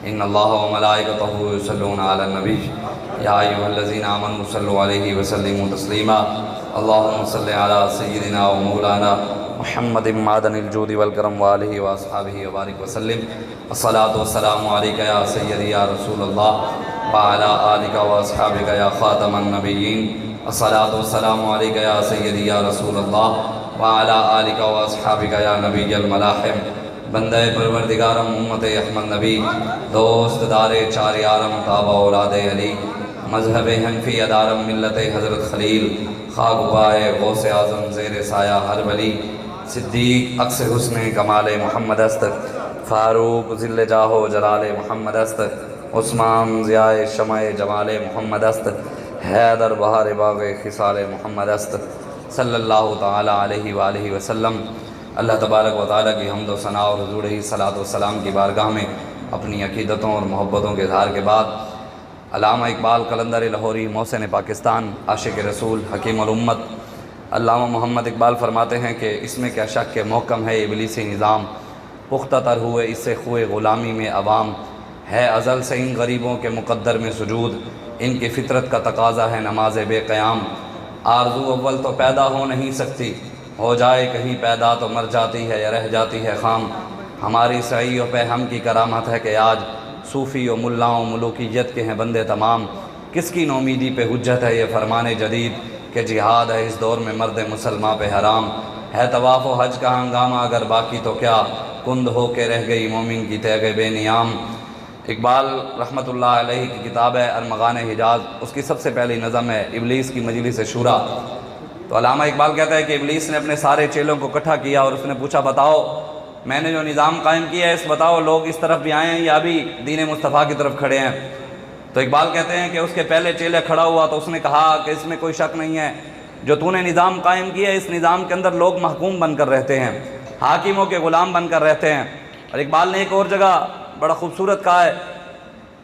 ان اللہ و ملائکتہ یصلون علی النبی یا ایھا الذین آمنوا صلوا علیہ وسلموا تسلیما اللہم صل علی سیدنا و مولانا محمد معدن الجود والکرم وآلہ واصحابہ وبارک وسلم الصلاۃ والسلام علیک یا سیدی یا رسول اللہ وعلی آلک واصحابک یا خاتم النبیین الصلاۃ والسلام علیک یا سیدی یا رسول اللہ وعلی آلک واصحابک یا نبی الملاحم بندہ پروردگارم امت احمد نبی دوست دار چار یارم تابع اولاد علی مذہب حنفی ادارم ملت حضرت خلیل خاک پائے غوث اعظم زیر سایہ ہر ولی صدیق عکس حسن کمال محمد است فاروق ذل جاہ و جلال محمد است عثمان ضیاء شمع جمال محمد است حیدر بہار باغ خصال محمد است صلی اللہ تعالی علیہ وآلہ وسلم۔ اللہ تبارک و تعالیٰ کی حمد و ثنا اور حضور علیہ الصلوۃ والسلام کی بارگاہ میں اپنی عقیدتوں اور محبتوں کے اظہار کے بعد علامہ اقبال قلندر لاہوری محسن پاکستان عاشق رسول حکیم الامت علامہ محمد اقبال فرماتے ہیں کہ اس میں کیا شک کہ محکم ہے ابلیسی نظام، پختہ تر ہوئے اس سے خوئے غلامی میں عوام، ہے ازل سے ان غریبوں کے مقدر میں سجود، ان کی فطرت کا تقاضا ہے نماز بے قیام، آرزو اول تو پیدا ہو نہیں سکتی، ہو جائے کہیں پیدا تو مر جاتی ہے یا رہ جاتی ہے خام، ہماری سعی و ہم کی کرامت ہے کہ آج صوفی و ملاؤں ملوکیت کے ہیں بندے تمام، کس کی نومیدی پہ حجت ہے یہ فرمان جدید کہ جہاد ہے اس دور میں مرد مسلمہ پہ حرام، ہے طواف و حج کا ہنگامہ اگر باقی تو کیا کند ہو کے رہ گئی مومن کی تیغ بے نیام۔ اقبال رحمۃ اللہ علیہ کی کتاب ہے ارمغان حجاز، اس کی سب سے پہلی نظم ہے ابلیس کی مجلس شورا۔ تو علامہ اقبال کہتا ہے کہ ابلیس نے اپنے سارے چیلوں کو اکٹھا کیا اور اس نے پوچھا بتاؤ میں نے جو نظام قائم کیا ہے اس بتاؤ لوگ اس طرف بھی آئے ہیں یا ابھی دین مصطفیٰ کی طرف کھڑے ہیں؟ تو اقبال کہتے ہیں کہ اس کے پہلے چیلے کھڑا ہوا تو اس نے کہا کہ اس میں کوئی شک نہیں ہے، جو تو نے نظام قائم کیا ہے اس نظام کے اندر لوگ محکوم بن کر رہتے ہیں، حاکموں کے غلام بن کر رہتے ہیں۔ اور اقبال نے ایک اور جگہ بڑا خوبصورت کہا ہے،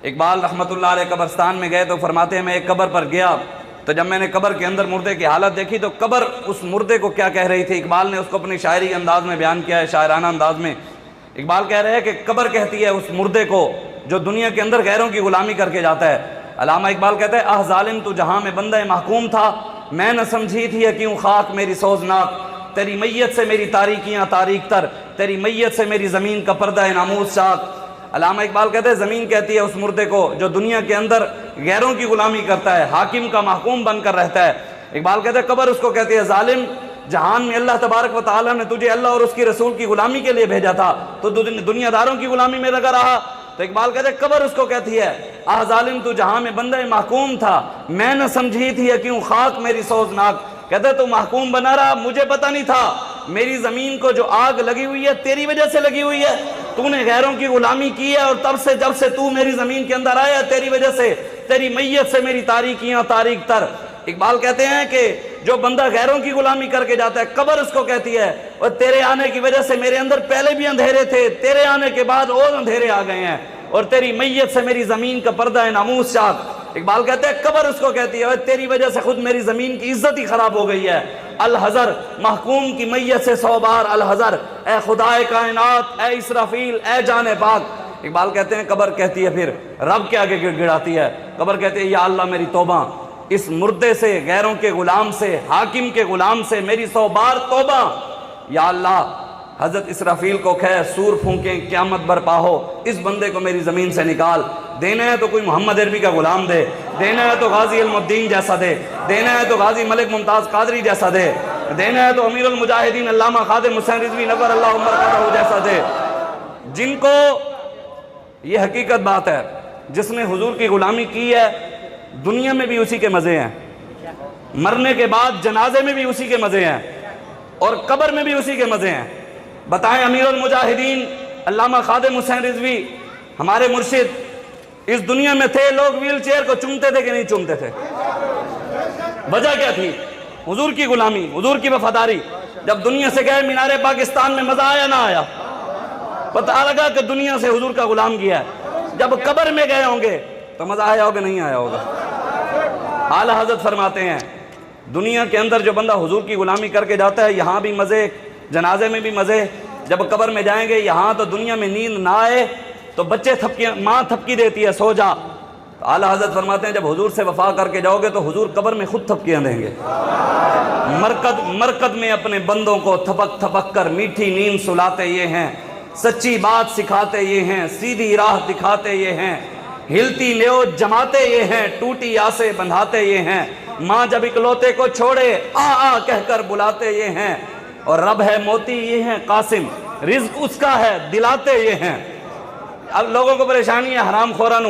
اقبال رحمۃ اللہ علیہ قبرستان میں گئے تو فرماتے ہیں میں ایک قبر پر گیا تو جب میں نے قبر کے اندر مردے کی حالت دیکھی تو قبر اس مردے کو کیا کہہ رہی تھی، اقبال نے اس کو اپنی شاعری انداز میں بیان کیا ہے، شاعرانہ انداز میں۔ اقبال کہہ رہے ہیں کہ قبر کہتی ہے اس مردے کو جو دنیا کے اندر غیروں کی غلامی کر کے جاتا ہے۔ علامہ اقبال کہتے ہیں آہ ظالم تو جہاں میں بندہ محکوم تھا، میں نہ سمجھی تھی ہے کیوں خاک میری سوزناک، تیری میت سے میری تاریکیاں تاریک تر، تیری میت سے میری زمین کا پردہ ناموس چاک۔ علامہ اقبال کہتے ہیں زمین کہتی ہے اس مردے کو جو دنیا کے اندر غیروں کی غلامی کرتا ہے، حاکم کا محکوم بن کر رہتا ہے۔ اقبال کہتے ہیں قبر اس کو کہتی ہے ظالم جہان میں اللہ تبارک و تعالیٰ نے تجھے اللہ اور اس کی رسول کی غلامی کے لیے بھیجا تھا تو دنیا داروں کی غلامی میں لگا رہا۔ تو اقبال کہتے ہیں قبر اس کو کہتی ہے آہ ظالم تو جہاں میں بندہ محکوم تھا، میں نہ سمجھی تھی کیوں خاک میری سوزناک۔ کہتے تو محکوم بنا رہا، مجھے پتہ نہیں تھا میری زمین کو جو آگ لگی ہوئی ہے تیری وجہ سے لگی ہوئی ہے، تو نے غیروں کی غلامی کی ہے اور تب سے جب سے تو میری زمین کے اندر آیا تیری وجہ سے تیری میت سے میری تاریکیاں تاریک تر۔ اقبال کہتے ہیں کہ جو بندہ غیروں کی غلامی کر کے جاتا ہے قبر اس کو کہتی ہے اور تیرے آنے کی وجہ سے میرے اندر پہلے بھی اندھیرے تھے، تیرے آنے کے بعد اور اندھیرے آ گئے ہیں اور تیری میت سے میری زمین کا پردہ ہے ناموس چاک۔ اقبال کہتے ہیں قبر اس کو کہتی ہے تیری وجہ سے خود میری زمین کی عزت ہی خراب ہو گئی ہے۔ الحذر محکوم کی میت سے 100 بار الحذر، اے خدائے کائنات، اے اسرافیل، اے جان پاک۔ اقبال کہتے ہیں قبر کہتی ہے پھر رب کے آگے گڑ گڑاتی ہے، قبر کہتی ہے یا اللہ میری توبہ، اس مردے سے، غیروں کے غلام سے، حاکم کے غلام سے میری 100 بار توبہ۔ یا اللہ حضرت اسرافیل کو کہے سور پھونکیں قیامت برپا ہو، اس بندے کو میری زمین سے نکال، دینا ہے تو کوئی محمد عربی کا غلام دے، دینا ہے تو غازی علم الدین جیسا دے، دینا ہے تو غازی ملک ممتاز قادری جیسا دے، دینا ہے تو امیر المجاہدین علامہ خادم حسین رضوی نور اللہ مرقدہ جیسا دے۔ جن کو یہ حقیقت بات ہے جس نے حضور کی غلامی کی ہے دنیا میں بھی اسی کے مزے ہیں، مرنے کے بعد جنازے میں بھی اسی کے مزے ہیں اور قبر میں بھی اسی کے مزے ہیں۔ بتائیں امیر المجاہدین علامہ خادم حسین رضوی ہمارے مرشد اس دنیا میں تھے، لوگ ویل چیئر کو چومتے تھے کہ نہیں چومتے تھے؟ وجہ کیا تھی؟ حضور کی غلامی، حضور کی وفاداری۔ جب دنیا سے گئے مینار پاکستان میں مزہ آیا نہ آیا؟ پتہ لگا کہ دنیا سے حضور کا غلام گیا ہے۔ جب قبر میں گئے ہوں گے تو مزہ آیا ہوگا نہیں آیا ہوگا؟ اعلیٰ حضرت فرماتے ہیں دنیا کے اندر جو بندہ حضور کی غلامی کر کے جاتا ہے یہاں بھی مزے، جنازے میں بھی مزے، جب قبر میں جائیں گے یہاں تو دنیا میں نیند نہ آئے تو بچے تھپکیاں، ماں تھپکی دیتی ہے سو جا، تو اعلیٰ حضرت فرماتے ہیں جب حضور سے وفا کر کے جاؤ گے تو حضور قبر میں خود تھپکیاں دیں گے۔ مرکد میں اپنے بندوں کو تھپک تھپک کر میٹھی نیند سلاتے یہ ہیں، سچی بات سکھاتے یہ ہیں، سیدھی راہ دکھاتے یہ ہیں، ہلتی نیو جماتے یہ ہیں، ٹوٹی آسے بندھاتے یہ ہیں، ماں جب اکلوتے کو چھوڑے آ آ کہہ کر بلاتے یہ ہیں، اور رب ہے موتی یہ ہیں قاسم، رزق اس کا ہے دلاتے یہ ہیں۔ اب لوگوں کو پریشانی ہے حرام خورانو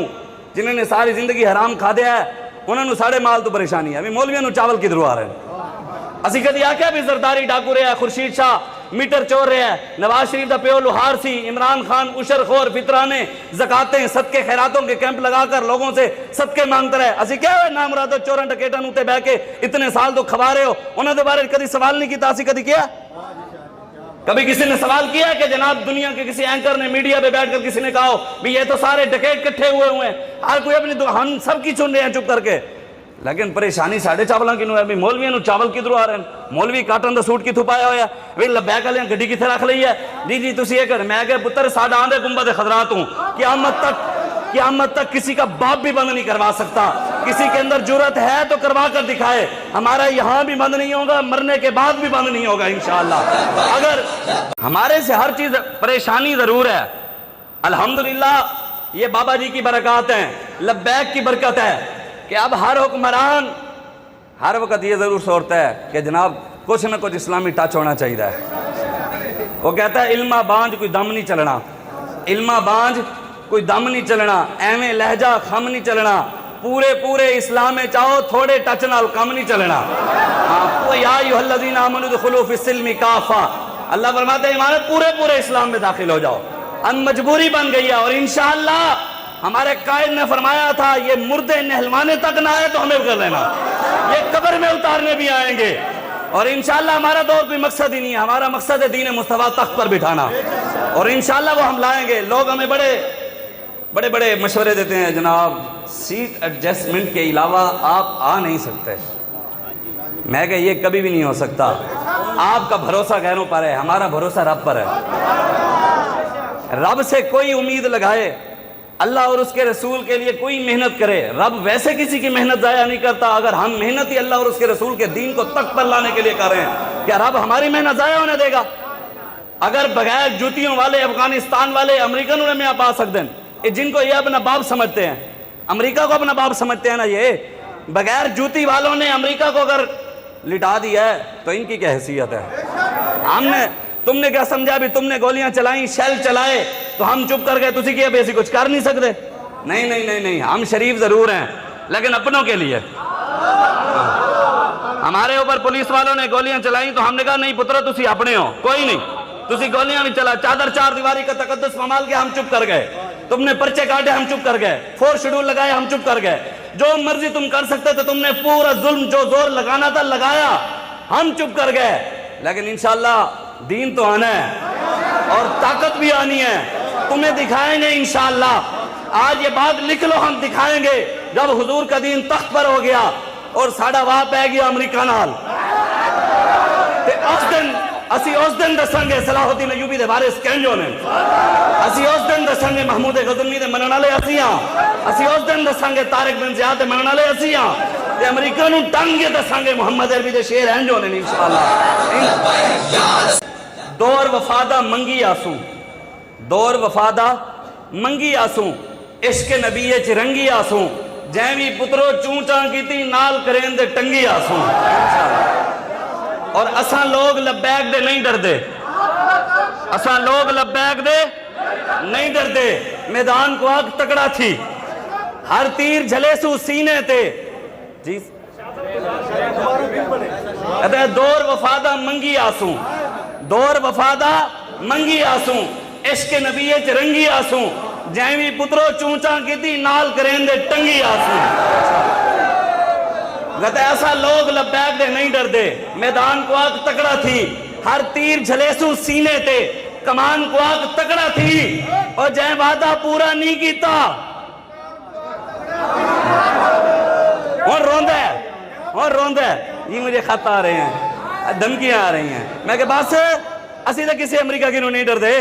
جنہوں نے ساری زندگی حرام کھا دیا ہے، انہوں نے ساڑھے مال تو پریشانی ہے۔ ابھی مولویوں نے چاول کدھروں آ رہے ہیں؟ اسی کدی آکھیا بھی زرداری ڈاکو رہا ہے، خورشید شاہ میٹر چور رہا ہے، نواز شریف دا پیو لوہار سی، عمران خان عشر خور فطرانے زکاتیں صدقے خیراتوں کے کیمپ لگا کر لوگوں سے صدقے مانگتا رہے۔ اسی کیا ہوئے نام مرادو چورن ٹکیٹن ہوتے بہ کے اتنے سال تو کھوا رہے ہو، انہوں نے بارے کدی سوال نہیں کیتا؟ اسی کدی کیا؟ کبھی کسی نے سوال کیا کہ جناب دنیا کے کسی اینکر نے میڈیا پہ بیٹھ کر کسی نے کہا ہو بھی یہ تو سارے ڈکیٹ کٹھے ہوئے ہیں، ہر کوئی اپنی ہم سب کی چن رہے ہیں چپ کر کے؟ لیکن پریشانی ساڑھے چاولاں کی نو ہے، مولویوں نو چاول کدھروں آ رہے ہیں؟ مولوی کاٹن دا سوٹ کتھوں پایا ہویا ہے؟ لبیک والے گڈی کتنے رکھ لئی ہے؟ جی تسی یہ کر، میں کہ پتر ساڈا آندے گنبد خضرات ہوں، قیامت تک کسی کا باپ بھی بند نہیں کروا سکتا۔ کسی کے اندر جرت ہے تو کروا کر دکھائے، ہمارا یہاں بھی بند نہیں ہوگا، مرنے کے بعد بھی بند نہیں ہوگا انشاءاللہ۔ اگر ہمارے سے ہر چیز پریشانی ضرور ہے، الحمدللہ یہ بابا جی کی برکات ہیں، لبیک کی برکت ہے کہ اب ہر حکمران ہر وقت یہ ضرور سوچتا ہے کہ جناب کچھ نہ کچھ اسلامی ٹچ ہونا چاہیے۔ وہ کہتا ہے علمہ بانج کوئی دم نہیں چلنا، علمہ بانج کوئی دم نہیں چلنا، ایویں لہجہ خم نہیں چلنا، پورے اسلام میں چاہو تھوڑے ٹچ نال کم نہیں چلنا۔ یا ایھا الذین آمنوا ادخلوا فی السلم کافہ، اللہ فرماتے ہیں ایمان پورے اسلام میں داخل ہو جاؤ۔ ہم مجبوری بن گئی ہے، اور انشاءاللہ ہمارے قائد نے فرمایا تھا یہ مردے نہلوانے تک نہ آئے تو ہمیں کر لینا، یہ قبر میں اتارنے بھی آئیں گے، اور انشاءاللہ ہمارا دور کوئی مقصد ہی نہیں ہے، ہمارا مقصد ہے دین مصطفیٰ تخت پر بٹھانا، اور انشاءاللہ وہ ہم لائیں گے۔ لوگ ہمیں بڑے مشورے دیتے ہیں، جناب سیٹ ایڈجسٹمنٹ کے علاوہ آپ آ نہیں سکتے۔ میں کہ یہ کبھی بھی نہیں ہو سکتا، آپ کا بھروسہ غیروں پر ہے، ہمارا بھروسہ رب پر ہے۔ رب سے کوئی امید لگائے، اللہ اور اس کے رسول کے لیے کوئی محنت کرے، رب ویسے کسی کی محنت ضائع نہیں کرتا۔ اگر ہم محنت ہی اللہ اور اس کے رسول کے دین کو تخت پر لانے کے لیے کر رہے ہیں، کیا رب ہماری محنت ضائع ہونے دے گا؟ اگر بغیر جوتیوں والے افغانستان والے امریکن انہیں میں آپ آ سکتے ہیں، جن کو یہ اپنا باپ سمجھتے ہیں، امریکہ کو اپنا باپ سمجھتے ہیں نا، یہ بغیر جوتی والوں نے امریکہ کو اگر لٹا دیا ہے تو ان کی کیا حیثیت ہے؟ تم نے کیا سمجھا بھی تم نے گولیاں چلائیں، شیل چلائے تو ہم چپ کر گئے، تسی کیا بیسی کچھ کر نہیں سکتے؟ نہیں، ہم شریف ضرور ہیں لیکن اپنوں کے لیے۔ ہمارے اوپر پولیس والوں نے گولیاں چلائیں تو ہم نے کہا نہیں پترو تسی اپنے ہو، کوئی نہیں، تسی گولیاں بھی چلا، چادر چار دیواری کا تقدس پامال کے ہم چپ کر گئے، تم نے پرچے کاٹے ہم چپ کر گئے، 4 شیڈول لگائے ہم چپ کر گئے، جو مرضی تم کر سکتے تھے تم نے پورا ظلم جو زور لگانا تھا لگایا، ہم چپ کر گئے۔ لیکن انشاءاللہ دین تو آنا ہے اور طاقت بھی آنی ہے، تمہیں دکھائیں گے انشاءاللہ۔ آج یہ بات لکھ لو، ہم دکھائیں گے جب حضور کا دین تخت پر ہو گیا اور ساڑھا واہ پہ گیا امریکہ نال، اسی اس دن دسیں گے صلاح الدین ایوبی دے وارث کینجو نے، اسی اس دن دسیں گے محمود غزنوی دے منن والے اسیاں، اسی اس دن دسیں گے طارق بن زیاد دے منن والے اسیاں، تے امریکہ نوں ٹنگ کے دسیں گے محمد عربی دے شیر ہیں جو نے انشاءاللہ۔ دور وفادہ منگی آسوں، دور وفادہ منگی آسوں، عشق نبی چ رنگی آسوں، جیویں پترو چونچاں کیتی نال کرین دے ٹنگی آسوں۔ اور اساں لوگ لبیک دے نہیں ڈردے، اساں لوگ لبیک دے نہیں ڈردے، میدان کو آگ تکڑا تھی، ہر تیر جھلے سو سینے تے، جی کہتے ہیں دور وفادہ منگی آسوں، دور وفادہ منگی آسوں، عشق نبی چ رنگی آسوں، جیویں پترو چونچاں کیتی نال کرین دے ٹنگی آسوں۔ کہتے ہیں ایسا لوگ لبیک دے نہیں ڈردے، میدان کو آگ تکڑا تھی، ہر تیر جھلے سو سینے تے، کمان کو آگ تکڑا تھی، اور جے وعدہ پورا نہیں کیتا اور روندہ ہے، یہ مجھے خط آ رہے ہیں، دھمکیاں آ رہی ہیں، میں کہ بس اسی تو کسی امریکہ کی نو نہیں ڈر دے،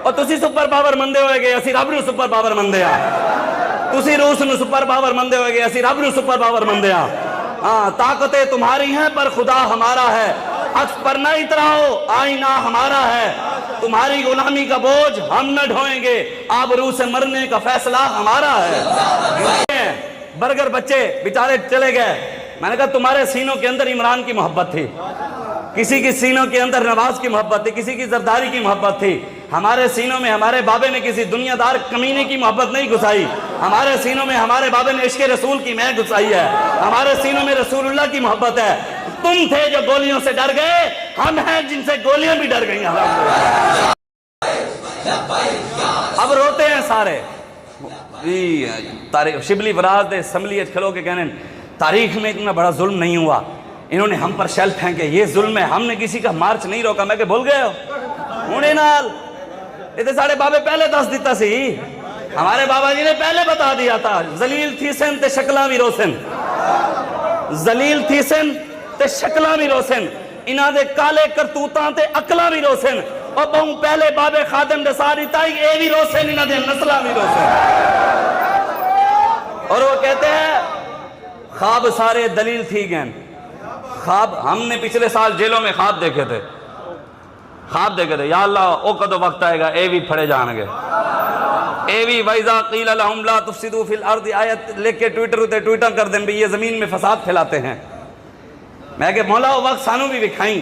اور تسی سپر پاور مندے ہوئے گے اسی رب نو سپر پاور مندے آ تسی روس نو سپر پاور مندے ہوئے گے اسی رب نو سپر پاور مندے آ ہاں طاقتیں تمہاری ہیں پر خدا ہمارا ہے عکس پر نہ اتراؤ آئینہ ہمارا ہے تمہاری غلامی کا بوجھ ہم نہ ڈھوئیں گے آبرو سے مرنے کا فیصلہ ہمارا ہے برگر بچے بیچارے چلے گئے میں نے کہا تمہارے سینوں کے اندر عمران کی محبت تھی کسی کی سینوں کے اندر نواز کی محبت تھی کسی کی زرداری کی محبت تھی ہمارے سینوں میں ہمارے بابے نے کسی دنیا دار کمینے کی محبت نہیں گھسائی ہمارے سینوں میں ہمارے بابے نے عشق رسول کی مہک گھسائی ہے ہمارے سینوں میں رسول اللہ کی محبت ہے تم تھے جو گولیوں سے ڈر گئے ہم ہیں جن سے گولیاں بھی ڈر گئی اب روتے ہیں سارے شبلی فراز دے اسمبلی کھلو کے کہنے تاریخ میں اتنا بڑا ظلم نہیں ہوا انہوں نے ہم پر شیل پھینکے یہ ظلم ہے ہم نے کسی کا مارچ نہیں روکا میں کہ بھول گئے ہو ہونے نال یہ ساڑھے بابے پہلے دس دیتا سی ہمارے بابا جی نے پہلے بتا دیا تھا ذلیل تھی سن تے شکلاں بھی روسن ذلیل تھی سن تے شکلاں بھی روسن انہاں دے کالے کرتوتاں تے عقلاں بھی روسن اور بہوں پہلے بابے خادم دے ساری تائی اے بھی روسن انہاں دے نسلاں بھی روسن اور وہ کہتے ہیں خواب سارے دلیل تھی گئن خواب ہم نے پچھلے سال جیلوں میں خواب دیکھے تھے یا اللہ او کدو وقت آئے گا اے بھی پھڑے جان گے اے بھی وَإِذَا قِيلَ لَهُمْ لَا تُفْسِدُوا فِي الْأَرْضِ آیت لکھ کے ٹویٹر کر دیں بھی یہ زمین میں فساد پھیلاتے ہیں میں کہ مولا وہ وقت سانوں بھی بکھائیں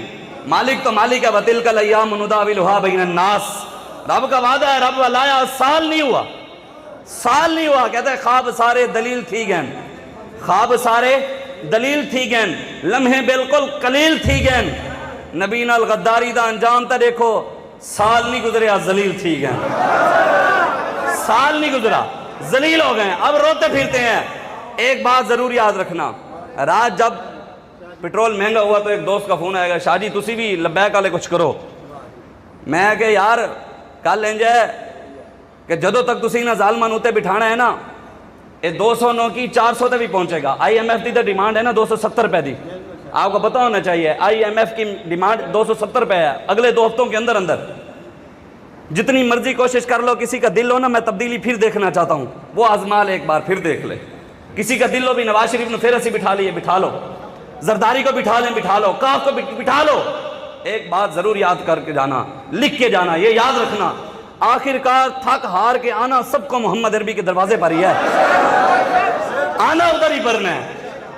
مالک تو مالک ہے وَتِلْكَ الْأَيَّامُ نُدَاوِلُهَا بَيْنَ النَّاسِ رب کا وعدہ ہے رب لایا سال نہیں ہوا کہتا ہے خواب سارے دلیل تھی گئن خواب سارے دلیل تھی گئن لمحے بالکل قلیل تھی گئن نبی نال غداری دا انجام تا دیکھو سال نہیں گزریا ذلیل تھی گئن سال نہیں گزرا ذلیل ہو گئے اب روتے پھرتے ہیں ایک بات ضرور یاد رکھنا رات جب پیٹرول مہنگا ہوا تو ایک دوست کا فون آئے گا شاہ جی تسی بھی لبیک والے کچھ کرو میں کہ یار کل انج ہے کہ جدو تک تسی نہ ظالمان ہوتے بٹھانا ہے نا یہ 209 کی 400 تے بھی پہنچے گا آئی ایم ایف دی ڈیمانڈ ہے نا 270 روپے دی آپ کو پتہ ہونا چاہیے آئی ایم ایف کی ڈیمانڈ 270 روپے ہے اگلے 2 ہفتوں کے اندر جتنی مرضی کوشش کر لو کسی کا دل ہو نا میں تبدیلی پھر دیکھنا چاہتا ہوں وہ آزمال ایک بار پھر دیکھ لے کسی کا دل ہو بھی نواز شریف نے پھر اسی بٹھا لیے بٹھا لو زرداری کو بٹھا لیں بٹھا لو کاف کو بٹھا لو ایک بات ضرور یاد کر کے جانا لکھ کے جانا یہ یاد رکھنا آخر کار تھک ہار کے آنا سب کو محمد عربی کے دروازے پر ہی ہے آنا ادھر ہی پرنا ہے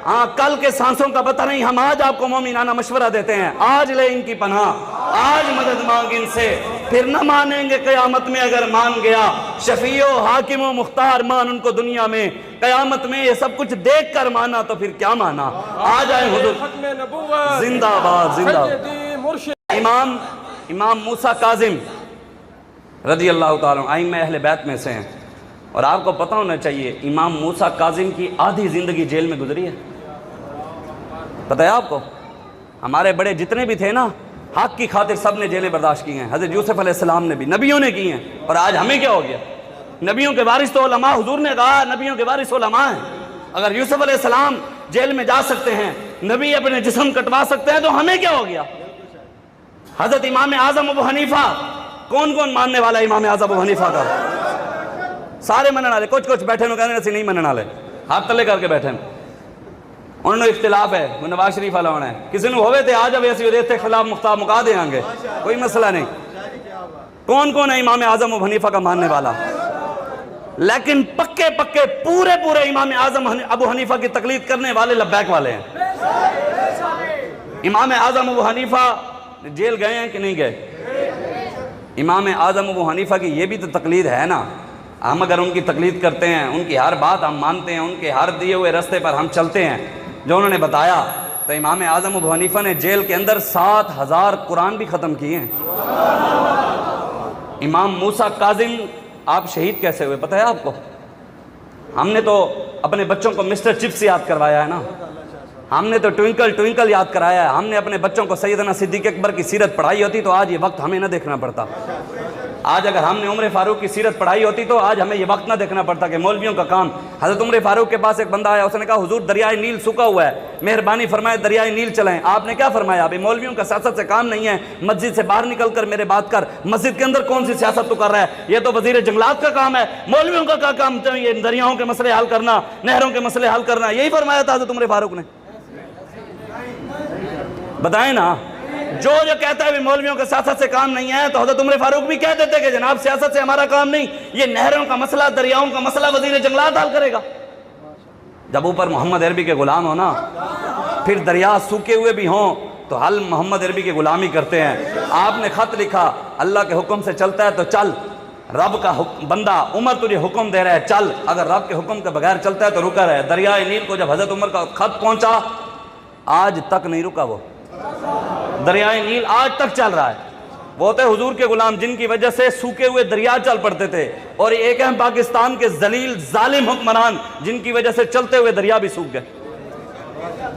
ہاں کل کے سانسوں کا پتہ نہیں ہم آج آپ کو مومنانہ مشورہ دیتے ہیں آج لے ان کی پناہ آج مدد مانگ ان سے پھر نہ مانیں گے قیامت میں اگر مان گیا شفیع و حاکم و مختار مان ان کو دنیا میں قیامت میں یہ سب کچھ دیکھ کر مانا تو پھر کیا مانا آ جائیں حضور زندہ باد امام موسیٰ کاظم رضی اللہ تعالیٰ ائمہ اہل بیت میں سے ہیں اور آپ کو پتہ ہونا چاہیے امام موسیٰ کاظم کی آدھی زندگی جیل میں گزری ہے پتہ ہے آپ کو ہمارے بڑے جتنے بھی تھے نا حق کی خاطر سب نے جیلیں برداشت کی ہیں حضرت یوسف علیہ السلام نے بھی نبیوں نے کی ہیں اور آج ہمیں کیا ہو گیا نبیوں کے وارث تو علماء حضور نے کہا نبیوں کے وارث علماء ہیں اگر یوسف علیہ السلام جیل میں جا سکتے ہیں نبی اپنے جسم کٹوا سکتے ہیں تو ہمیں کیا ہو گیا حضرت امام اعظم ابو حنیفہ کون ماننے والا ہے امام اعظم ابو حنیفہ کا سارے منن والے کچھ بیٹھے نو کہنے اسی نہیں منن والے ہاتھ تلے کر کے بیٹھے انہوں نے اختلاف ہے وہ نواز شریف والا ہونا ہے کسی نے ہوئے تھے آ جب ایسی ہوتے خلاف مختار مکا دیں گے کوئی مسئلہ نہیں کون ہے امام اعظم ابو حنیفہ کا ماننے والا لیکن پکے پورے امام اعظم ابو حنیفہ کی تقلید کرنے والے لبیک والے ہیں امام اعظم ابو حنیفہ جیل گئے ہیں کہ نہیں گئے امام اعظم ابو حنیفہ کی یہ بھی تو تقلید ہے نا ہم اگر ان کی تقلید کرتے ہیں ان کی ہر بات ہم مانتے ہیں ان کے ہر دیے ہوئے راستے پر ہم چلتے ہیں جو انہوں نے بتایا تو امام اعظم ابو حنیفہ نے جیل کے اندر 7000 قرآن بھی ختم کیے ہیں امام موسیٰ کاظم آپ شہید کیسے ہوئے پتہ ہے آپ کو ہم نے تو اپنے بچوں کو مسٹر چپس یاد کروایا ہے نا ہم نے تو ٹوئنکل یاد کرایا ہے ہم نے اپنے بچوں کو سیدنا صدیق اکبر کی سیرت پڑھائی ہوتی تو آج یہ وقت ہمیں نہ دیکھنا پڑتا آج اگر ہم نے عمر فاروق کی سیرت پڑھائی ہوتی تو آج ہمیں یہ وقت نہ دیکھنا پڑتا کہ مولویوں کا کام. حضرت عمر فاروق کے پاس ایک بندہ آیا, اس نے کہا حضور دریائے نیل سوکھا ہوا ہے, مہربانی فرمائے دریائے نیل چلائیں. آپ نے کیا فرمایا؟ ابھی مولویوں کا سیاست سے کام نہیں ہے, مسجد سے باہر نکل کر میرے بات کر. مسجد کے اندر کون سی سیاست تو کر رہا ہے؟ یہ تو وزیر جنگلات کا کام ہے. مولویوں کا کیا کام؟ یہ دریاؤں کے مسئلے حل کرنا, نہروں کے مسئلے حل کرنا. یہی فرمایا تھا حضرت عمر فاروق نے. بتائیں نا, جو کہتا ہے مولویوں کے سیاست سے کام نہیں ہے, تو حضرت عمر فاروق بھی کہہ دیتے کہ جناب سیاست سے ہمارا کام نہیں, یہ نہروں کا مسئلہ, دریاؤں کا مسئلہ وزیر جنگلات حل کرے گا. جب اوپر محمد عربی کے غلام ہو نا, پھر دریا سوکھے ہوئے بھی ہوں تو حل محمد عربی کے غلامی کرتے ہیں. آپ نے خط لکھا, اللہ کے حکم سے چلتا ہے تو چل, رب کا بندہ عمر تجھے حکم دے رہا ہے چل, اگر رب کے حکم کے بغیر چلتا ہے تو رکا رہے. دریائے نیل کو جب حضرت عمر کا خط پہنچا, آج تک نہیں رکا. وہ دریائے نیل آج تک چل رہا ہے. وہ تھے حضور کے غلام جن کی وجہ سے سوکھے ہوئے دریا چل پڑتے تھے, اور ایک ہیں پاکستان کے ذلیل ظالم حکمران جن کی وجہ سے چلتے ہوئے دریا بھی سوکھ گئے.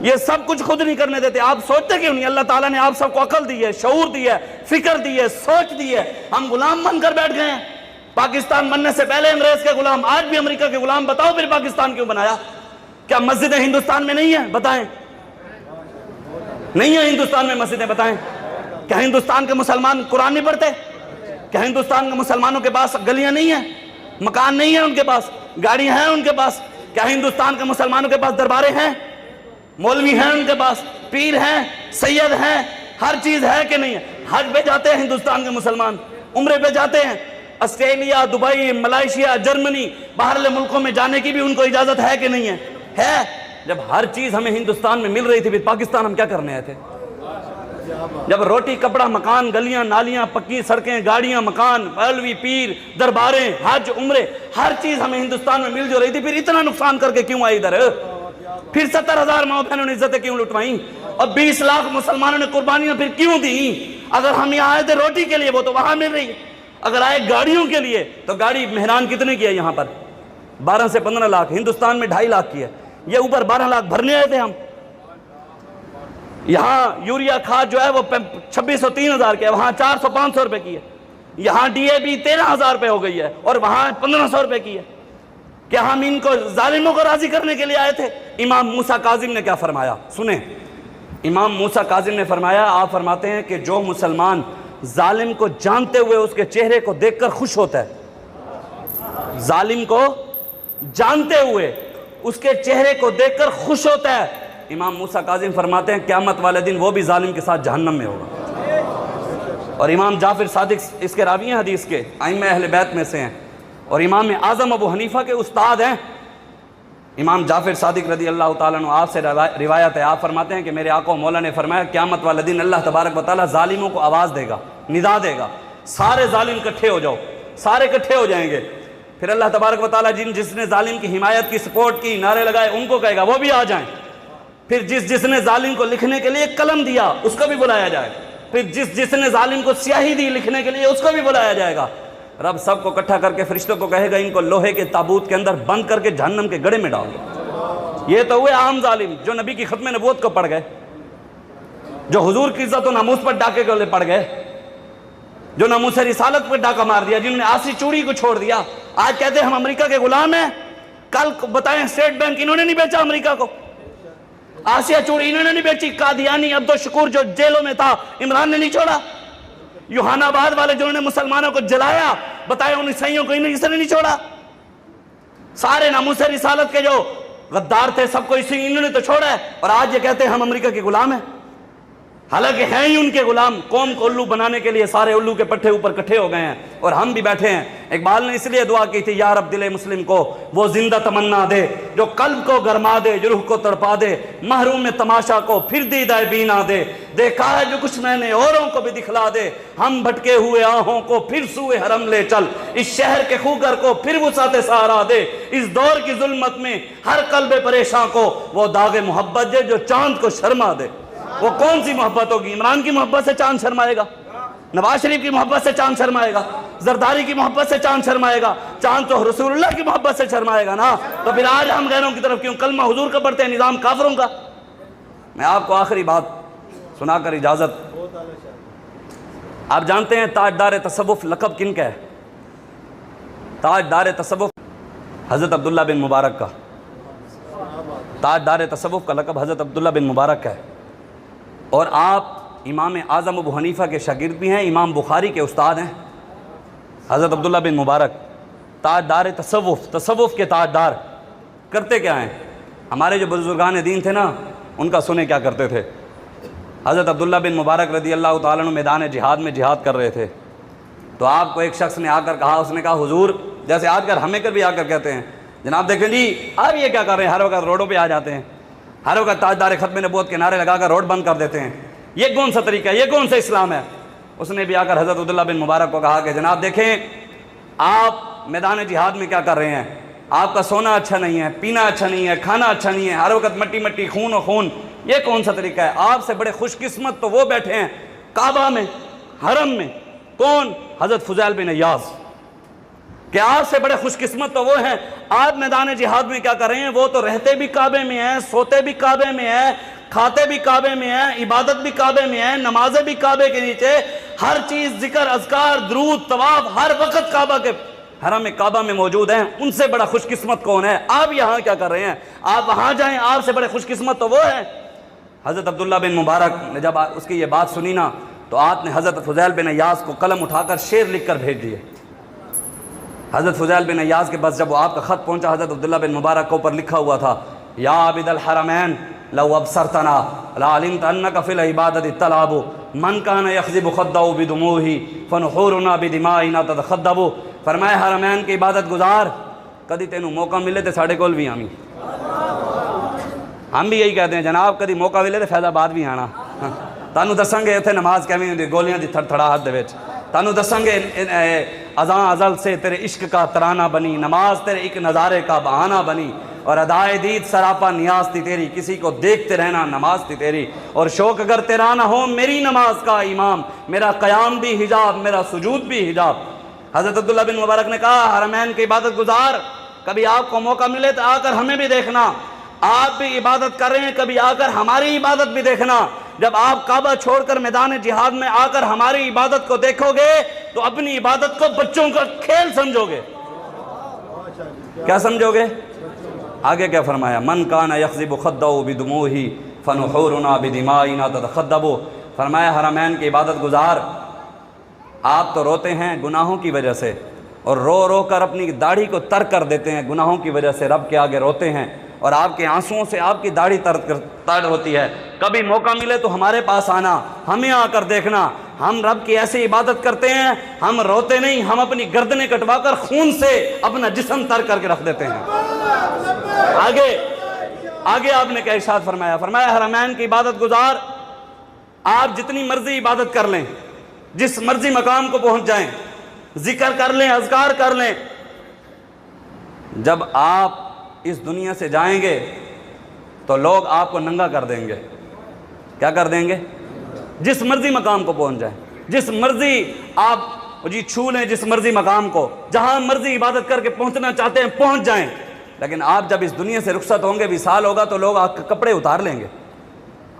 یہ سب کچھ خود نہیں کرنے دیتے. آپ سوچتے کیوں نہیں؟ اللہ تعالیٰ نے آپ سب کو عقل دی ہے, شعور دی ہے, فکر دی ہے, سوچ دی ہے. ہم غلام بن کر بیٹھ گئے ہیں. پاکستان بننے سے پہلے انگریز کے غلام, آج بھی امریکہ کے غلام. بتاؤ پھر پاکستان کیوں بنایا؟ کیا مسجدیں ہندوستان میں نہیں ہیں؟ بتائیں. نہیں ہے ہندوستان میں مسجدیں؟ بتائیں. کیا ہندوستان کے مسلمان قرآن نہیں پڑھتے؟ کیا ہندوستان کے مسلمانوں کے پاس گلیاں نہیں ہیں, مکان نہیں ہیں ان کے پاس, گاڑیاں ہیں ان کے پاس؟ کیا ہندوستان کے مسلمانوں کے پاس درباریں ہیں, مولوی ہیں ان کے پاس, پیر ہیں, سید ہیں, ہر چیز ہے کہ نہیں ہے؟ حج پہ جاتے ہیں ہندوستان کے مسلمان, عمرے پہ جاتے ہیں. آسٹریلیا, دبئی, ملائیشیا, جرمنی, باہرلے ملکوں میں جانے کی بھی ان کو اجازت ہے کہ نہیں ہے؟ ہے. جب ہر چیز ہمیں ہندوستان میں مل رہی تھی, پھر پاکستان ہم کیا کرنے آئے تھے؟ جب روٹی, کپڑا, مکان, گلیاں, نالیاں, پکی سڑکیں, گاڑیاں, مکان, مولوی, پیر, درباریں, حج, عمرے, ہر چیز ہمیں ہندوستان میں مل جو رہی تھی, پھر اتنا نقصان کر کے کیوں آئی ادھر؟ پھر 70,000 ماں بہنوں نے عزتیں کیوں لٹوائیں؟ اور 20 لاکھ مسلمانوں نے قربانیاں پھر کیوں دیں؟ اگر ہم یہاں آئے تھے روٹی کے لیے, وہ تو وہاں مل رہی ہے. اگر آئے گاڑیوں کے لیے, تو گاڑی مہران کتنے کی ہے یہاں پر؟ 12 سے 15 لاکھ. ہندوستان میں 2.5 لاکھ کی ہے. یہ اوپر 12 لاکھ بھرنے آئے تھے ہم. یہاں یوریا کھاد جو ہے وہ 2603,000 کی ہے, وہاں 400-500 روپے کی ہے. یہاں ڈی اے پی 13,000 روپے ہو گئی ہے, اور وہاں 1500 روپے کی ہے. کیا ہم ان کو ظالموں کو راضی کرنے کے لیے آئے تھے؟ امام موسیٰ کاظم نے کیا فرمایا سنیں. امام موسیٰ کاظم نے فرمایا, آپ فرماتے ہیں کہ جو مسلمان ظالم کو جانتے ہوئے اس کے چہرے کو دیکھ کر خوش ہوتا ہے, ظالم کو جانتے ہوئے اس کے چہرے کو دیکھ کر خوش ہوتا ہے, امام موسیٰ کاظم فرماتے ہیں قیامت والے دن وہ بھی ظالم کے ساتھ جہنم میں ہوگا. اور امام جعفر صادق اس کے راوی ہیں حدیث کے, ائمہ اہل بیت میں سے ہیں, اور امام اعظم ابو حنیفہ کے استاد ہیں. امام جعفر صادق رضی اللہ تعالیٰ عنہ, آپ سے روایت ہے, آپ فرماتے ہیں کہ میرے آقا و مولا نے فرمایا قیامت والے دن اللہ تبارک و تعالیٰ ظالموں کو آواز دے گا, ندا دے گا, سارے ظالم اکٹھے ہو جاؤ. سارے اکٹھے ہو جائیں گے. پھر اللہ تبارک و تعالیٰ جس نے ظالم کی حمایت کی, سپورٹ کی, نعرے لگائے, ان کو کہے گا وہ بھی آ جائیں. پھر جس نے ظالم کو لکھنے کے لیے قلم دیا اس کو بھی بلایا جائے. پھر جس نے ظالم کو سیاہی دی لکھنے کے لیے اس کو بھی بلایا جائے گا. رب سب کو اکٹھا کر کے فرشتوں کو کہے گا ان کو لوہے کے تابوت کے اندر بند کر کے جہنم کے گڑھے میں ڈال دو. یہ تو ہوئے عام ظالم جو نبی کی ختم نبوت کو پڑھ گئے, جو حضور کی عزت و ناموس پر ڈاکے کے لئے پڑھ گئے, جو ناموس رسالت پر ڈاکہ مار دیا, جنہوں نے آسی چوڑی کو چھوڑ دیا. آج کہتے ہیں ہم امریکہ کے غلام ہیں. کل بتائیں اسٹیٹ بینک انہوں نے نہیں بیچا امریکہ کو, آسیہ چوڑی انہوں نے نہیں بیچی, قادیانی عبدالشکور جو جیلوں میں تھا عمران نے نہیں چھوڑا, یوحنا آباد والے جنہوں نے مسلمانوں کو جلایا بتائیں ان عیسائیوں کو انہوں نے نہیں چھوڑا. سارے ناموس رسالت کے جو غدار تھے سب کو انہوں نے تو چھوڑا ہے, اور آج یہ کہتے ہیں ہم امریکہ کے غلام ہیں. حالانکہ ہیں ہی ان کے غلام. قوم کو الو بنانے کے لیے سارے الو کے پٹھے اوپر کٹھے ہو گئے ہیں, اور ہم بھی بیٹھے ہیں. اقبال نے اس لیے دعا کی تھی, یا رب دل مسلم کو وہ زندہ تمنا دے جو قلب کو گرما دے, جو روح کو تڑپا دے, محروم میں تماشا کو پھر دیدہ بینا دے, دیکھا ہے جو کچھ میں نے اوروں کو بھی دکھلا دے, ہم بھٹکے ہوئے آہوں کو پھر سوئے حرم لے چل, اس شہر کے خوگر کو پھر وسعت سہارا دے, اس دور کی ظلمت میں ہر قلب پریشاں کو وہ داغ محبت دے جو چاند کو شرما دے. وہ کون سی محبت ہوگی؟ عمران کی محبت سے چاند شرمائے گا, نواز شریف کی محبت سے چاند شرمائے گا, زرداری کی محبت سے چاند شرمائے گا؟ چاند تو رسول اللہ کی محبت سے شرمائے گا نا. تو پھر آج ہم غیروں کی طرف کیوں کلمہ حضور کا پڑھتے ہیں, نظام کافروں کا. میں آپ کو آخری بات سنا کر اجازت, آپ جانتے ہیں تاجدار تصوف لقب کن کا ہے؟ تاجدار تصوف حضرت عبداللہ بن مبارک کا، تاجدار تصوف کا لقب حضرت عبداللہ بن مبارک کا ہے، اور آپ امام اعظم ابو حنیفہ کے شاگرد بھی ہیں، امام بخاری کے استاد ہیں حضرت عبداللہ بن مبارک، تاجدار تصوف کے تاجدار۔ کرتے کیا ہیں؟ ہمارے جو بزرگان دین تھے نا، ان کا سنے کیا کرتے تھے؟ حضرت عبداللہ بن مبارک رضی اللہ تعالیٰ عنہ میدان جہاد میں جہاد کر رہے تھے، تو آپ کو ایک شخص نے آ کر کہا، اس نے کہا حضور، جیسے آج کل ہمیں کر بھی آ کر کہتے ہیں، جناب دیکھیں جی آپ یہ کیا کر رہے ہیں، ہر وقت روڈوں پہ آ جاتے ہیں، ہر وقت تاجدار ختم نبوت کے نعرے لگا کر روڈ بند کر دیتے ہیں، یہ کون سا طریقہ ہے، یہ کون سا اسلام ہے؟ اس نے بھی آ کر حضرت عبداللہ بن مبارک کو کہا کہ جناب دیکھیں، آپ میدان جہاد میں کیا کر رہے ہیں؟ آپ کا سونا اچھا نہیں ہے، پینا اچھا نہیں ہے، کھانا اچھا نہیں ہے، ہر وقت مٹی مٹی، خون و خون، یہ کون سا طریقہ ہے؟ آپ سے بڑے خوش قسمت تو وہ بیٹھے ہیں کعبہ میں، حرم میں، کون؟ حضرت فضیل بن عیاض، کہ آپ سے بڑے خوش قسمت تو وہ ہیں، آپ میدان جہاد میں کیا کر رہے ہیں؟ وہ تو رہتے بھی کعبے میں ہیں، سوتے بھی کعبے میں ہیں، کھاتے بھی کعبے میں ہیں، عبادت بھی کعبے میں ہیں، نمازیں بھی کعبے کے نیچے، ہر چیز، ذکر، اذکار، درود، طواف، ہر وقت کعبہ کے حرم کعبہ میں موجود ہیں۔ ان سے بڑا خوش قسمت کون ہے؟ آپ یہاں کیا کر رہے ہیں؟ آپ وہاں جائیں، آپ سے بڑے خوش قسمت تو وہ ہیں۔ حضرت عبداللہ بن مبارک نے جب اس کی یہ بات سنی نا، تو آپ نے حضرت فضیل بن عیاض کو قلم اٹھا کر شعر لکھ کر بھیج دیے۔ حضرت فضیل بن عیاض کے پاس جب وہ آپ کا خط پہنچا، حضرت عبداللہ بن مبارک کے اوپر لکھا ہوا تھا، یا عابد الحرمین لو ابصرتنا لعلمت انک فی العبادۃ تلعب من کان یخضب خدہ بدموعہ فنحورنا بدمائنا تتخدب۔ فرمائے حرمین کی عبادت گزار، کدی تینوں موقع ملے تے ساڑھے کول بھی آمی۔ ہم بھی یہی کہتے ہیں جناب، کدی موقع ملے تے فیض آباد بھی آنا، تانوں دساں گے اتنے نماز کیویں ہوندی، گولیاں دی تھڑتھڑاہٹ دے وچ، تانوں دساں گے اذاں ازل سے تیرے عشق کا ترانہ بنی، نماز تیرے ایک نظارے کا بہانہ بنی، اور ادائے دید سراپا نیاز تھی تیری، کسی کو دیکھتے رہنا نماز تھی تیری، اور شوق اگر تیرا نہ ہو میری نماز کا امام، میرا قیام بھی حجاب، میرا سجود بھی حجاب۔ حضرت عبداللہ بن مبارک نے کہا حرمین کی عبادت گزار، کبھی آپ کو موقع ملے تو آ کر ہمیں بھی دیکھنا، آپ بھی عبادت کر رہے ہیں، کبھی آ کر ہماری عبادت بھی دیکھنا۔ جب آپ کعبہ چھوڑ کر میدان جہاد میں آ کر ہماری عبادت کو دیکھو گے تو اپنی عبادت کو بچوں کا کھیل سمجھو گے۔ کیا سمجھو گے؟ آگے کیا فرمایا؟ من کان یخضب خدہ بدموعہ فنحورنا بدمائنا تتخدب۔ فرمایا حرمین کی عبادت گزار، آپ تو روتے ہیں گناہوں کی وجہ سے، اور رو رو کر اپنی داڑھی کو تر کر دیتے ہیں، گناہوں کی وجہ سے رب کے آگے روتے ہیں، اور آپ کے آنسوؤں سے آپ کی داڑھی تر ہوتی ہے۔ کبھی موقع ملے تو ہمارے پاس آنا، ہمیں آ کر دیکھنا، ہم رب کی ایسی عبادت کرتے ہیں، ہم روتے نہیں، ہم اپنی گردنیں کٹوا کر خون سے اپنا جسم تر کر کے رکھ دیتے ہیں۔ آگے آپ نے کیا ارشاد فرمایا؟ فرمایا حرمین کی عبادت گزار، آپ جتنی مرضی عبادت کر لیں، جس مرضی مقام کو پہنچ جائیں، ذکر کر لیں، اذکار کر لیں، جب آپ اس دنیا سے جائیں گے تو لوگ آپ کو ننگا کر دیں گے۔ کیا کر دیں گے؟ جس مرضی مقام کو پہنچ جائیں، جس مرضی آپ جی چھو لیں، جس مرضی مقام کو، جہاں مرضی عبادت کر کے پہنچنا چاہتے ہیں پہنچ جائیں، لیکن آپ جب اس دنیا سے رخصت ہوں گے، وصال ہوگا، تو لوگ آپ کے کپڑے اتار لیں گے،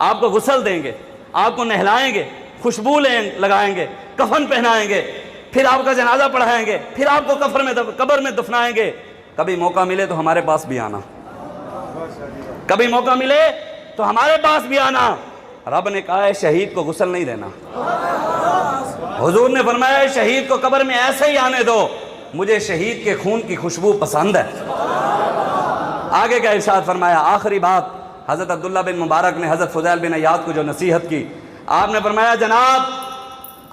آپ کو غسل دیں گے، آپ کو نہلائیں گے، خوشبو لگائیں گے، کفن پہنائیں گے، پھر آپ کا جنازہ پڑھائیں گے، پھر آپ کو قبر میں دفنائیں گے۔ کبھی موقع ملے تو ہمارے پاس بھی آنا، کبھی موقع ملے تو ہمارے پاس بھی آنا۔ رب نے کہا ہے شہید کو غسل نہیں دینا، حضور نے فرمایا ہے شہید کو قبر میں ایسے ہی آنے دو، مجھے شہید کے خون کی خوشبو پسند ہے۔ آگے کیا ارشاد فرمایا؟ آخری بات حضرت عبداللہ بن مبارک نے حضرت فضیل بن عیاض کو جو نصیحت کی، آپ نے فرمایا جناب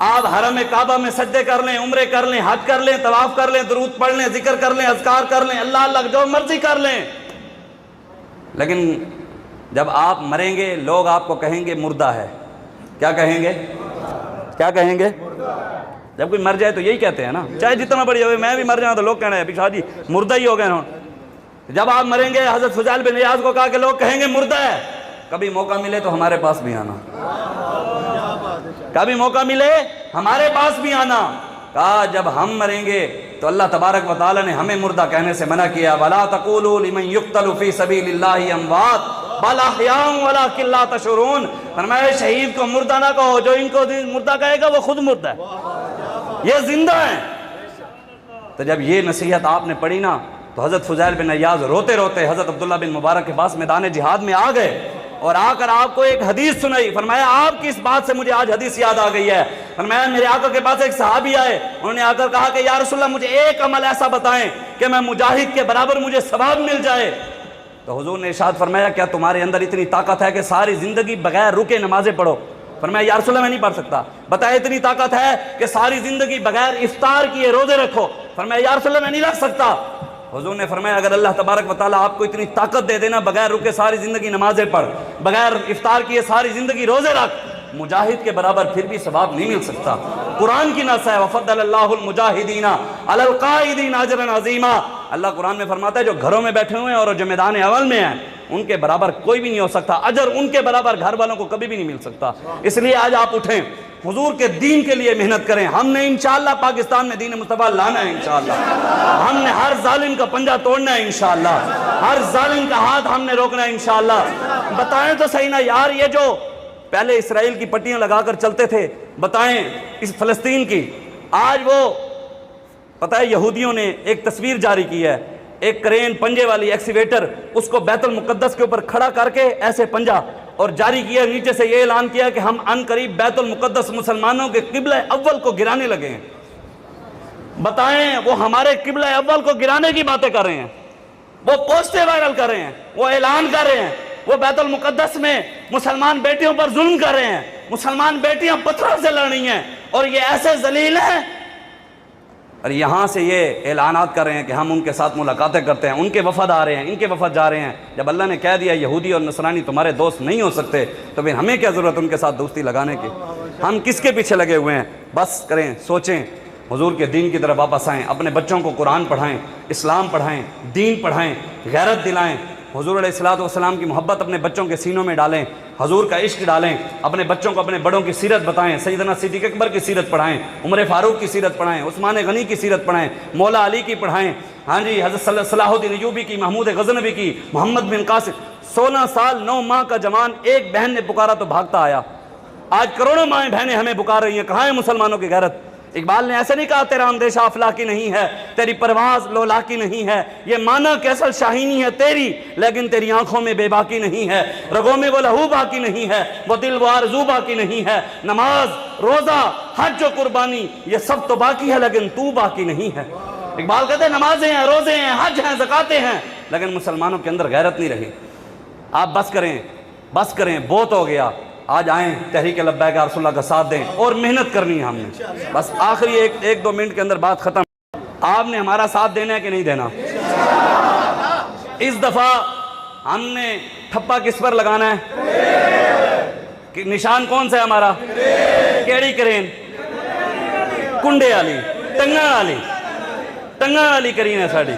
آپ حرم کعبہ میں سجدے کر لیں، عمرے کر لیں، حج کر لیں، طواف کر لیں، درود پڑھ لیں، ذکر کر لیں، اذکار کر لیں، اللہ اللہ جو مرضی کر لیں، لیکن جب آپ مریں گے لوگ آپ کو کہیں گے مردہ ہے۔ کیا کہیں گے؟ کیا کہیں گے؟ جب کوئی مر جائے تو یہی کہتے ہیں نا، چاہے جتنا بڑی ہوئے، میں بھی مر جاؤں تو لوگ کہنا ہے شاہ جی مردہ ہی ہو گئے نا۔ جب آپ مریں گے، حضرت فضیل بن عیاض کو کہا کہ لوگ کہیں گے مردہ ہے، کبھی موقع ملے تو ہمارے پاس بھی آنا، کبھی موقع ملے ہمارے پاس بھی آنا۔ کہا جب ہم مریں گے تو اللہ تبارک و تعالی نے ہمیں مردہ کہنے سے منع کیا، وَلَا تَقُولُوا لِمَنْ يُقْتَلُ فِي سَبِيلِ اللَّهِ أَمْوَاتٌ بل احیاء ولکن لا تشعرون، فرمایا شہید کو مردہ نہ کہو، جو ان کو مردہ کہے گا وہ خود مردہ ہے، یہ زندہ ہیں۔ تو جب یہ نصیحت آپ نے پڑھی نا تو حضرت فضیل بن عیاض روتے روتے حضرت عبداللہ بن مبارک کے پاس میدان جہاد میں آ گئے اور آ کر آپ کو ایک حدیث سنائی۔ فرمایا آپ کی اس بات سے مجھے آج حدیث یاد آ گئی ہے۔ فرمایا میرے آقا کے پاس ایک صحابی آئے، انہوں نے آ کر کہا کہ یا رسول اللہ مجھے ایک عمل ایسا بتائیں کہ میں مجاہد کے برابر مجھے ثواب مل جائے۔ تو حضور نے ارشاد فرمایا کیا تمہارے اندر اتنی طاقت ہے کہ ساری زندگی بغیر رکے نمازیں پڑھو؟ فرمایا یا رسول اللہ میں نہیں پڑھ سکتا۔ بتایا اتنی طاقت ہے کہ ساری زندگی بغیر افطار کیے روزے رکھو؟ فرمایا یا رسول اللہ میں نہیں رکھ سکتا۔ حضور نے فرمایا اگر اللہ تبارک و تعالیٰ آپ کو اتنی طاقت دے دینا بغیر رکے ساری زندگی نمازیں پڑھ، بغیر افطار کیے ساری زندگی روزے رکھ، مجاہد کے برابر پھر بھی ثواب نہیں مل سکتا۔ قرآن کی نص ہے وَفَضَّلَ اللَّهُ الْمُجَاهِدِينَ عَلَى الْقَائِدِينَ أَجْرًا عَظِيمًا۔ اللہ قرآن میں فرماتا ہے جو گھروں میں بیٹھے ہوئے ہیں اور جو میدان اول میں ہیں ان کے برابر کوئی بھی نہیں ہو سکتا، اجر ان کے برابر گھر والوں کو کبھی بھی نہیں مل سکتا۔ اس لیے آج آپ اٹھیں، حضور کے دین کے لیے محنت کریں۔ ہم نے انشاءاللہ پاکستان میں دین مصطفیٰ لانا ہے انشاءاللہ، ہم نے ہر ظالم کا پنجہ توڑنا ہے انشاءاللہ، ہر ظالم کا ہاتھ ہم نے روکنا ہے انشاءاللہ۔ بتائیں تو صحیح نا یار، یہ جو پہلے اسرائیل کی پٹیاں لگا کر چلتے تھے، بتائیں اس فلسطین کی، آج وہ پتہ ہے یہودیوں نے ایک تصویر جاری کی ہے، ایک کرین پنجے والی ایکسیویٹر، اس کو بیت المقدس کے اوپر کھڑا کر کے ایسے پنجہ، اور جاری کیا نیچے سے یہ اعلان کیا کہ ہم ان قریب بیت المقدس مسلمانوں کے قبلہ اول کو گرانے لگے ہیں۔ بتائیں وہ ہمارے قبلہ اول کو گرانے کی باتیں کر رہے ہیں، وہ پوسٹیں وائرل کر رہے ہیں، وہ اعلان کر رہے ہیں، وہ بیت المقدس میں مسلمان بیٹیوں پر ظلم کر رہے ہیں، مسلمان بیٹیاں پتھروں سے لڑ رہی ہیں، اور یہ ایسے ذلیل ہیں، اور یہاں سے یہ اعلانات کر رہے ہیں کہ ہم ان کے ساتھ ملاقاتیں کرتے ہیں، ان کے وفد آ رہے ہیں، ان کے وفد جا رہے ہیں۔ جب اللہ نے کہہ دیا یہودی اور نصرانی تمہارے دوست نہیں ہو سکتے تو پھر ہمیں کیا ضرورت ان کے ساتھ دوستی لگانے کی؟ ہم کس کے پیچھے لگے ہوئے ہیں؟ بس کریں، سوچیں، حضور کے دین کی طرف واپس آئیں، اپنے بچوں کو قرآن پڑھائیں، اسلام پڑھائیں، دین پڑھائیں، غیرت دلائیں، حضور علیہ السلام کی محبت اپنے بچوں کے سینوں میں ڈالیں، حضور کا عشق ڈالیں، اپنے بچوں کو اپنے بڑوں کی سیرت بتائیں، سیدنا صدیق اکبر کی سیرت پڑھائیں، عمر فاروق کی سیرت پڑھائیں، عثمان غنی کی سیرت پڑھائیں، مولا علی کی پڑھائیں، ہاں جی حضرت صلاح الدین ایوبی کی، محمود غزنوی کی، محمد بن قاسم۔ 16 سال 9 ماہ کا جوان ایک بہن نے پکارا تو بھاگتا آیا۔ آج کروڑوں مائیں بہنیں ہمیں پکار رہی ہیں، کہاں ہے مسلمانوں کی غیرت؟ اقبال نے ایسے نہیں کہا تیرا اندیشہ افلاکی نہیں ہے، تیری پرواز لولاکی نہیں ہے، یہ مانا کہ اصل شاہینی ہے تیری، لیکن تیری آنکھوں میں بے باکی نہیں ہے، رگوں میں وہ لہو باقی نہیں ہے، وہ دل و آرزو باقی نہیں ہے، نماز روزہ حج و قربانی یہ سب تو باقی ہے لیکن تو باقی نہیں ہے۔ اقبال کہتے ہیں نمازیں ہیں، روزے ہیں، حج ہیں، زکاتیں ہیں، لیکن مسلمانوں کے اندر غیرت نہیں رہی۔ آپ بس کریں، بہت ہو گیا، آج آئیں تحریک لبیک یا رسول اللہ کا ساتھ دیں، اور محنت کرنی ہے ہم نے۔ بس آخری ایک دو منٹ کے اندر بات ختم۔ آپ نے ہمارا ساتھ دینا ہے کہ نہیں دینا؟ اس دفعہ ہم نے ٹھپا کس پر لگانا ہے؟ نشان کون سا ہے ہمارا؟ کیڑی کرین؟ کنڈے والی، ٹنگا والی کرین ہے ساڑی۔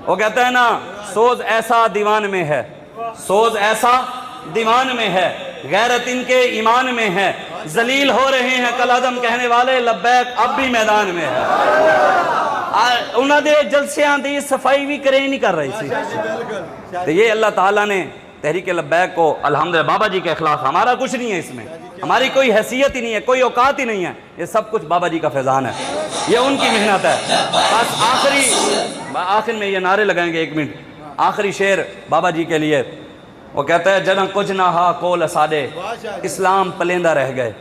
وہ کہتا ہے نا سوز ایسا دیوان میں ہے، سوز ایسا دیوان میں ہے، غیرت ان کے ایمان میں ہے، ذلیل ہو رہے ہیں کل عدم کہنے والے، لبیک اب بھی میدان میں ہے۔ انہوں نے جلسیاں دی صفائی بھی کریں نہیں کر رہی سی۔ تو یہ اللہ تعالیٰ نے تحریک لبیک کو الحمدللہ، بابا جی کے اخلاق، ہمارا کچھ نہیں ہے اس میں، ہماری کوئی حیثیت ہی نہیں ہے، کوئی اوقات ہی نہیں ہے، یہ سب کچھ بابا جی کا فیضان ہے، یہ ان کی محنت ہے۔ بس آخر میں یہ نعرے لگائیں گے، 1 منٹ، آخری شعر بابا جی کے لیے۔ وہ کہتا ہے جنہ کچھ نہ ہا کول اساڈے، اسلام پلیندہ رہ گئے۔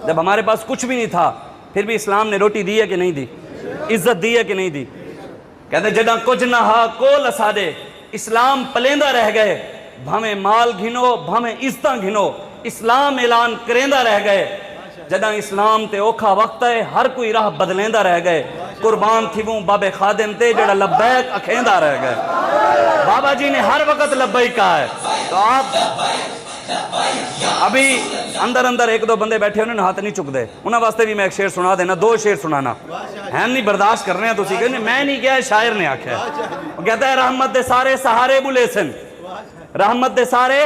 جب ہمارے پاس کچھ بھی نہیں تھا پھر بھی اسلام نے روٹی دی ہے کہ نہیں دی، عزت دی ہے کہ نہیں دی؟ کہتے ہیں جنہ کچھ نہ ہا کول اساڈے، اسلام پلیندہ رہ گئے، بھمیں مال گھنو بھمیں عزتاں گھنو، اسلام اعلان کریندہ رہ گئے۔ جدہ اسلام تے اوکھا وقت ہے ہر کوئی راہ بدلیندہ رہ گئے، قربان تھی وہ باب خادم تے جڑا لبیک اکھیندہ رہ گئے۔ بابا جی نے ہر وقت لبیک کہا ہے۔ تو آپ ابھی اندر 1-2 بندے بیٹھے انہوں نے ہاتھ نہیں چک دے، انہاں واسطے بھی میں ایک شعر سنا دینا، 2 شعر سنانا ہے نہیں برداشت کرنے ہیں تسی کہنے میں نہیں کیا، شاعر نے آکھا ہے۔ وہ کہتا ہے رحمت دے سارے سہارے بلے سن، رحمت دے سارے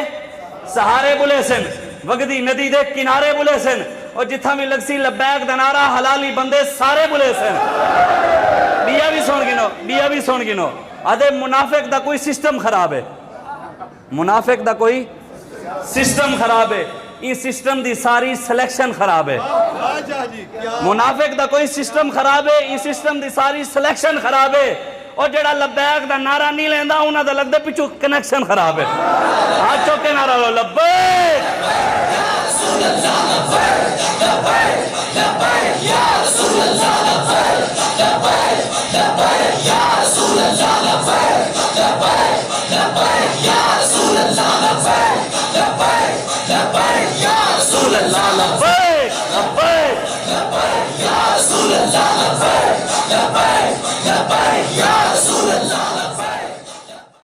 سہارے بلے سن، وگدی ندی دے کنارے بلے سن، اور جتھا بھی لگسی لبیک دنارا حلالی بندے سارے بلے سن۔ بیا بھی سن گنو آدھے منافق دا کوئی سسٹم خراب ہے، منافق دا کوئی سسٹم خراب ہے، یہ سسٹم دی ساری سلیکشن خراب ہے. منافق دا کوئی سسٹم خراب ہے، یہ سسٹم دی ساری سلیکشن خراب ہے. اور جڑا لبیک دا نعرہ نہیں لیندا انہاں دا لگدا پچھو کنیکشن خراب ہے. ہاتھ چوک کے نعرہ لو لبیک یا رسول اللہ، لبیک لبیک لبیک یا رسول اللہ، لبیک لبیک لبیک یا رسول اللہ.